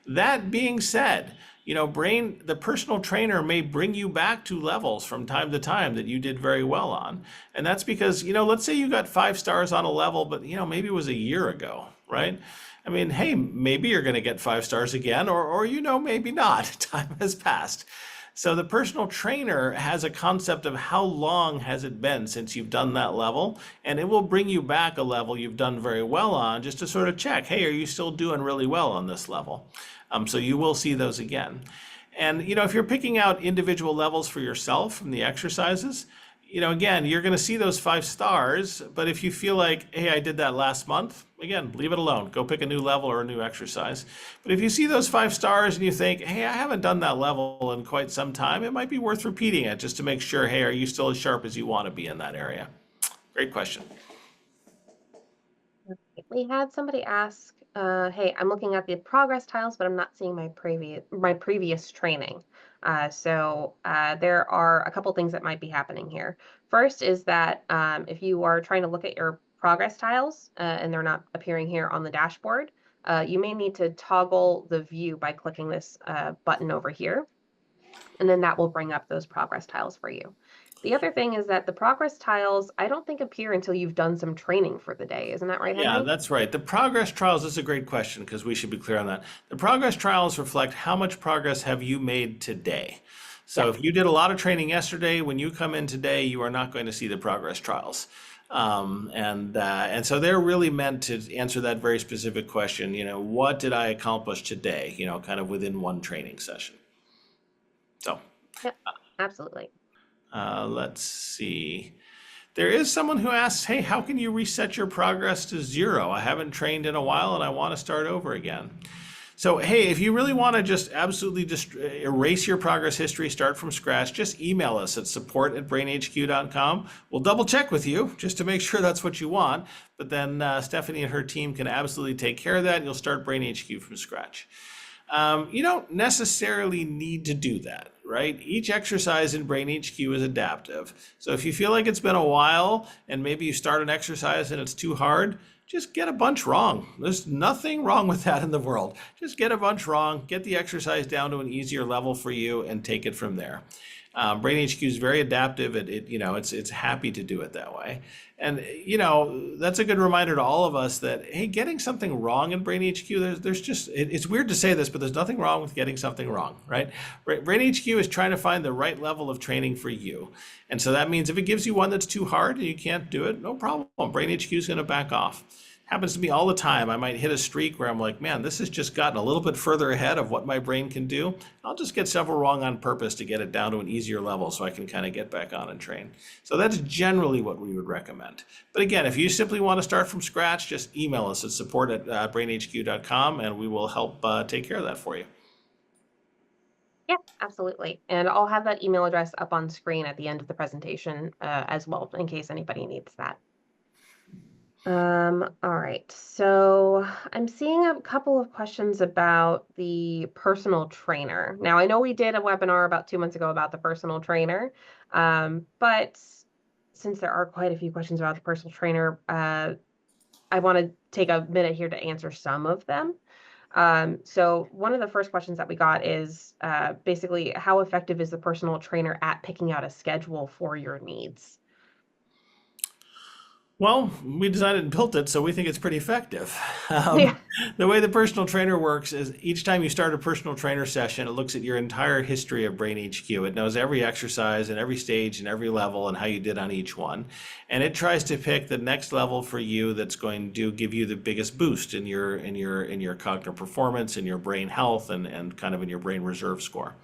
[SPEAKER 2] That being said, the personal trainer may bring you back to levels from time to time that you did very well on. And that's because, let's say you got 5 stars on a level, but, maybe it was a year ago, right? I mean, hey, maybe you're going to get 5 stars again, or maybe not. Time has passed. So the personal trainer has a concept of how long has it been since you've done that level, and it will bring you back a level you've done very well on just to sort of check, hey, are you still doing really well on this level? So you will see those again. And, if you're picking out individual levels for yourself from the exercises, again, you're going to see those 5 stars, but if you feel like, hey, I did that last month, again, leave it alone. Go pick a new level or a new exercise. But if you see those 5 stars and you think, hey, I haven't done that level in quite some time, it might be worth repeating it just to make sure, hey, are you still as sharp as you want to be in that area? Great question.
[SPEAKER 1] We had somebody ask, hey, I'm looking at the progress tiles, but I'm not seeing my previous training. So there are a couple things that might be happening here. First is that if you are trying to look at your progress tiles and they're not appearing here on the dashboard, you may need to toggle the view by clicking this button over here, and then that will bring up those progress tiles for you. The other thing is that the progress tiles, I don't think appear until you've done some training for the day. Isn't that right,
[SPEAKER 2] Yeah,
[SPEAKER 1] Henry?
[SPEAKER 2] that's right. The progress trials is a great question because we should be clear on that. The progress trials reflect how much progress have you made today. So
[SPEAKER 1] Yes.
[SPEAKER 2] if you did a lot of training yesterday, when you come in today, you are not going to see the progress trials. And so they're really meant to answer that very specific question, what did I accomplish today, kind of within one training session. So
[SPEAKER 1] Yep. Absolutely.
[SPEAKER 2] let's see. There is someone who asks, hey, how can you reset your progress to 0? I haven't trained in a while and I want to start over again. So, hey, if you really want to just absolutely just erase your progress history, start from scratch, just email us at support@brainhq.com. We'll double check with you just to make sure that's what you want. But then Stephanie and her team can absolutely take care of that. You'll start BrainHQ from scratch. You don't necessarily need to do that, right? Each exercise in BrainHQ is adaptive. So if you feel like it's been a while and maybe you start an exercise and it's too hard, just get a bunch wrong. There's nothing wrong with that in the world. Just get a bunch wrong, get the exercise down to an easier level for you, and take it from there. BrainHQ is very adaptive. It's happy to do it that way. And that's a good reminder to all of us that hey, getting something wrong in BrainHQ, there's just it's weird to say this, but there's nothing wrong with getting something wrong, right? BrainHQ is trying to find the right level of training for you, and so that means if it gives you one that's too hard and you can't do it, no problem. BrainHQ is going to back off. Happens to me all the time. I might hit a streak where I'm like, man, this has just gotten a little bit further ahead of what my brain can do. I'll just get several wrong on purpose to get it down to an easier level so I can kind of get back on and train. So that's generally what we would recommend. But again, if you simply want to start from scratch, just email us at support@brainhq.com and we will help take care of that for you.
[SPEAKER 1] Yeah, absolutely. And I'll have that email address up on screen at the end of the presentation as well, in case anybody needs that. All right. So I'm seeing a couple of questions about the personal trainer. Now, I know we did a webinar about 2 months ago about the personal trainer, but since there are quite a few questions about the personal trainer, I want to take a minute here to answer some of them. So one of the first questions that we got is basically, how effective is the personal trainer at picking out a schedule for your needs?
[SPEAKER 2] Well, we designed it and built it, so we think it's pretty effective.
[SPEAKER 1] Yeah.
[SPEAKER 2] The way the personal trainer works is each time you start a personal trainer session, it looks at your entire history of BrainHQ. It knows every exercise and every stage and every level and how you did on each one. And it tries to pick the next level for you that's going to give you the biggest boost in your cognitive performance, in your brain health, and kind of in your brain reserve score.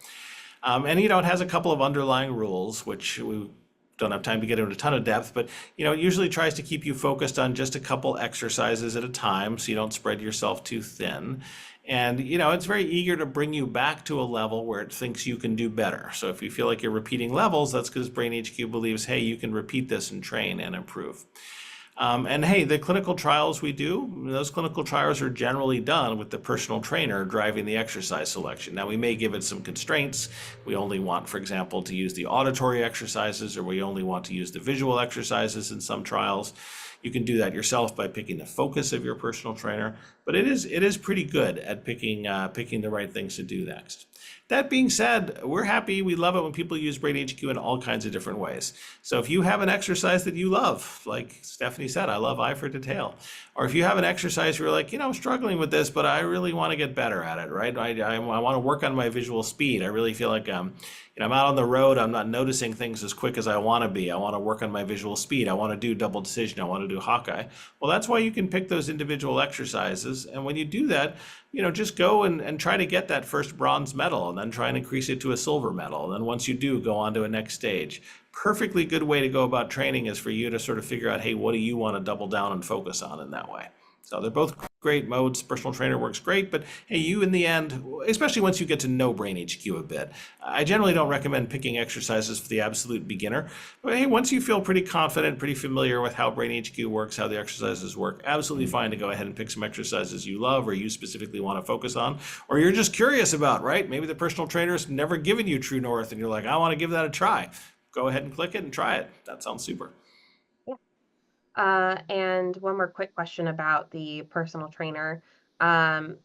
[SPEAKER 2] And it has a couple of underlying rules, which we don't have time to get into a ton of depth, but it usually tries to keep you focused on just a couple exercises at a time so you don't spread yourself too thin. And it's very eager to bring you back to a level where it thinks you can do better. So if you feel like you're repeating levels, that's because BrainHQ believes, hey, you can repeat this and train and improve. And hey, the clinical trials we do, those clinical trials are generally done with the personal trainer driving the exercise selection. Now, we may give it some constraints. We only want, for example, to use the auditory exercises, or we only want to use the visual exercises in some trials. You can do that yourself by picking the focus of your personal trainer, but it is pretty good at picking the right things to do next. That being said, we're happy. We love it when people use BrainHQ in all kinds of different ways. So if you have an exercise that you love, like Stephanie said, I love eye for detail. Or if you have an exercise where you're like, I'm struggling with this, but I really want to get better at it, right? I want to work on my visual speed. I really feel like I'm out on the road. I'm not noticing things as quick as I want to be. I want to work on my visual speed. I want to do double decision. I want to do Hawkeye. Well, that's why you can pick those individual exercises. And when you do that, just go and try to get that first bronze medal and then try and increase it to a silver medal. And then once you do, go on to a next stage. Perfectly good way to go about training is for you to sort of figure out, hey, what do you want to double down and focus on in that way? So they're both great modes. Personal trainer works great, but hey, you in the end, especially once you get to know BrainHQ a bit, I generally don't recommend picking exercises for the absolute beginner. But hey, once you feel pretty confident, pretty familiar with how BrainHQ works, how the exercises work, absolutely fine to go ahead and pick some exercises you love or you specifically want to focus on, or you're just curious about, right? Maybe the personal trainer's never given you True North and you're like, I want to give that a try. Go ahead and click it and try it. That sounds super.
[SPEAKER 1] And one more quick question about the personal trainer. Um,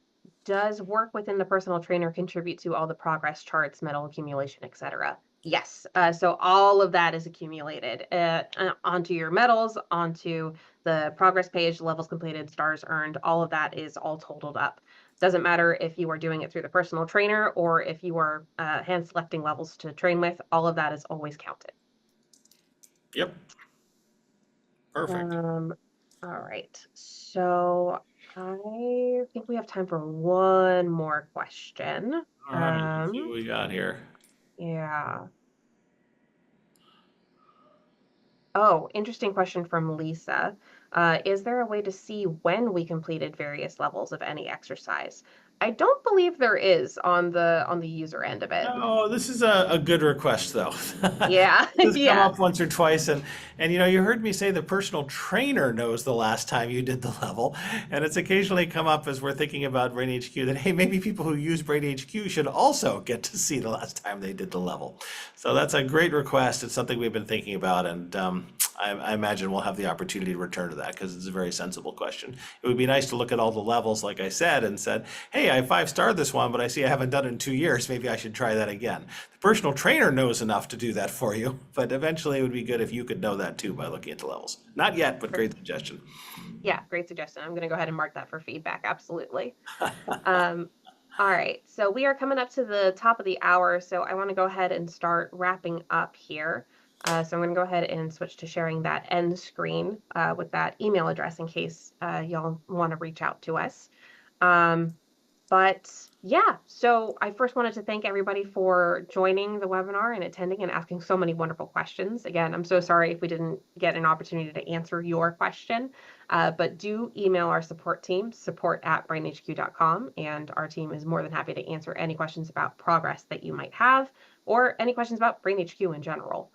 [SPEAKER 1] does work within the personal trainer contribute to all the progress charts, medal accumulation, etc.? Yes. So all of that is accumulated onto your medals, onto the progress page, levels completed, stars earned. All of that is all totaled up. Doesn't matter if you are doing it through the personal trainer or if you are hand selecting levels to train with. All of that is always counted.
[SPEAKER 2] Yep. Perfect.
[SPEAKER 1] All right. So I think we have time for one more question.
[SPEAKER 2] All right. Let's see what we got here.
[SPEAKER 1] Yeah. Oh, interesting question from Lisa. Is there a way to see when we completed various levels of any exercise? I don't believe there is on the user end of it.
[SPEAKER 2] Oh, this is a good request, though.
[SPEAKER 1] Yeah,
[SPEAKER 2] This has come
[SPEAKER 1] yeah.
[SPEAKER 2] up once or twice, and you heard me say the personal trainer knows the last time you did the level, and it's occasionally come up as we're thinking about BrainHQ that hey, maybe people who use BrainHQ should also get to see the last time they did the level. So that's a great request. It's something we've been thinking about, and I imagine we'll have the opportunity to return to that because it's a very sensible question. It would be nice to look at all the levels, like I said, and said, hey, I five-starred this one, but I see I haven't done it in 2 years. Maybe I should try that again. The personal trainer knows enough to do that for you, but eventually it would be good if you could know that too by looking at the levels. Not yet, but great suggestion.
[SPEAKER 1] Yeah, great suggestion. I'm going to go ahead and mark that for feedback. Absolutely. Um, all right, so we are coming up to the top of the hour, so I want to go ahead and start wrapping up here. So I'm going to go ahead and switch to sharing that end screen with that email address in case y'all want to reach out to us. Um, but yeah, so I first wanted to thank everybody for joining the webinar and attending and asking so many wonderful questions. Again, I'm so sorry if we didn't get an opportunity to answer your question, but do email our support team, support@brainhq.com, and our team is more than happy to answer any questions about progress that you might have or any questions about BrainHQ in general.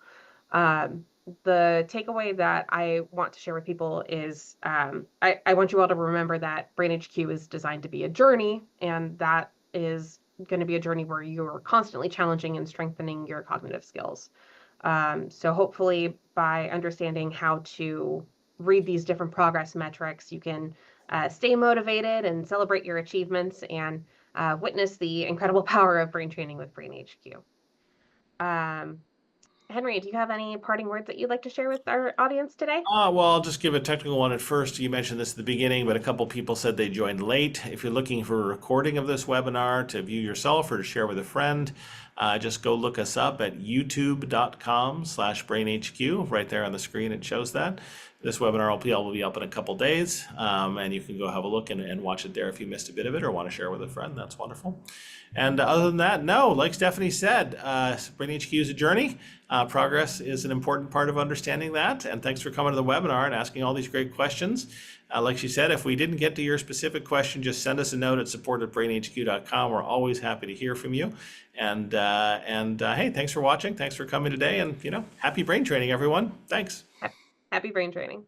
[SPEAKER 1] Um, the takeaway that I want to share with people is I want you all to remember that BrainHQ is designed to be a journey, and that is going to be a journey where you're constantly challenging and strengthening your cognitive skills. So hopefully by understanding how to read these different progress metrics, you can stay motivated and celebrate your achievements and witness the incredible power of brain training with BrainHQ. Um, Henry, do you have any parting words that you'd like to share with our audience today?
[SPEAKER 2] Well, I'll just give a technical one at first. You mentioned this at the beginning, but a couple people said they joined late. If you're looking for a recording of this webinar to view yourself or to share with a friend, just go look us up at youtube.com/brainhq. Right there on the screen, it shows that. This webinar will be up in a couple days, and you can go have a look and watch it there if you missed a bit of it or want to share with a friend. That's wonderful. And other than that, no, like Stephanie said, BrainHQ is a journey. Progress is an important part of understanding that. And thanks for coming to the webinar and asking all these great questions. Like she said, if we didn't get to your specific question, just send us a note at support@brainhq.com. We're always happy to hear from you. And hey, thanks for watching. Thanks for coming today. And happy brain training, everyone. Thanks.
[SPEAKER 1] Happy brain training.